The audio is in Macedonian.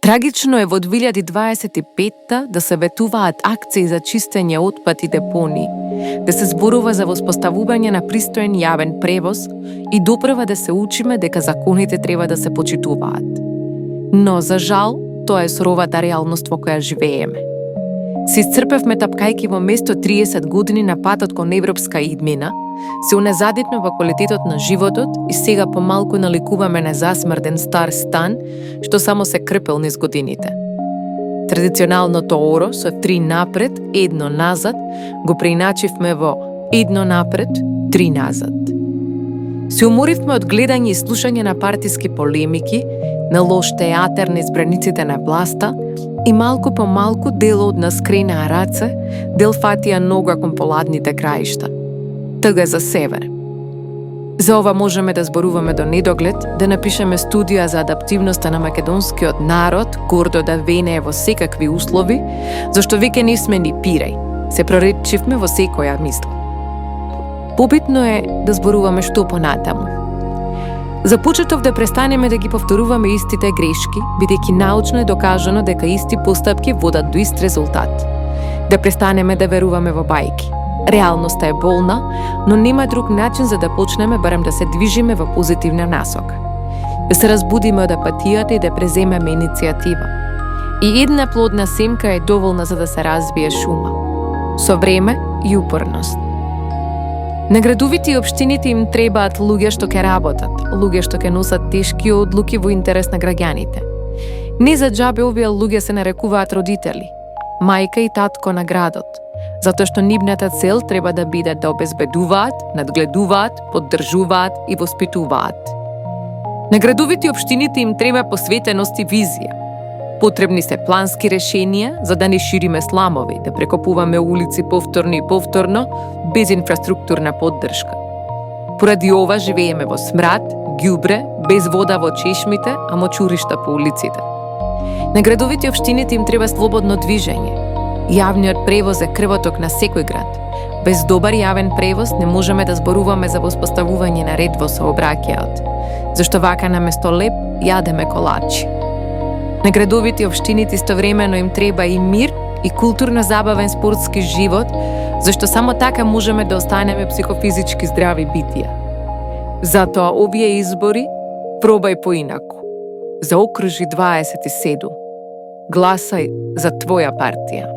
Трагично е во 2025 да се ветуваат акции за чистење отпад и депони, да се зборува за воспоставување на пристоен јавен превоз и допрва да се учиме дека законите треба да се почитуваат. Но, за жал, тоа е суровата реалност во која живееме. Се исцрпевме тапкајки во место 30 години на патот кон европска идмина, се уназадивме во квалитетот на животот и сега помалку наликуваме на засмрден стар стан, што само се крпел низ годините. Традиционалното оро со 3 напред, 1 назад, го преиначивме во 1 напред, 3 назад. Се уморивме од гледање и слушање на партиски полемики, на лош театар на избраниците на власта и малку по малку дел од нас кренаа раце, дел фатија нога кон поладните краишта. Тага за север. За ова можеме да зборуваме до недоглед, да напишеме студија за адаптивноста на македонскиот народ, гордо да венее во секакви услови, зашто веќе не сме ни пирај, се проречивме во секоја мисла. Побитно е да зборуваме што понатаму. Започетов да престанеме да ги повторуваме истите грешки, бидејќи научно е докажано дека исти постапки водат до ист резултат. Да престанеме да веруваме во бајки. Реалноста е болна, но нема друг начин за да почнеме барем да се движиме во позитивна насока. Да се разбудиме од апатијата и да преземеме иницијатива. И една плодна семка е доволна за да се развие шума. Со време и упорност. На градовите и општините им требаат луѓе што ќе работат, луѓе што ќе носат тешки одлуки во интерес на граѓаните. Не за џабе овие луѓе се нарекуваат родители, мајка и татко на градот, затоа што нивната цел треба да биде да обезбедуваат, надгледуваат, поддржуваат и воспитуваат. На градовите и општините им треба посветеност и визија. Потребни се плански решенија за да не шириме сламови, да прекопуваме улици повторно и повторно, без инфраструктурна поддршка. Поради ова живееме во смрад, ѓубре, без вода во чешмите, а мочуришта по улиците. На градовите и општините им треба слободно движење. Јавниот превоз е крвоток на секој град. Без добар јавен превоз не можеме да зборуваме за воспоставување на ред во сообраќајот, зашто вака наместо леп јадеме колачи. На градовите и општините истовремено им треба и мир, и културно-забавен спортски живот, зашто само така можеме да останеме психофизички здрави битија. Затоа овие избори пробај поинаку. Заокружи 27. Гласај за твоја партија.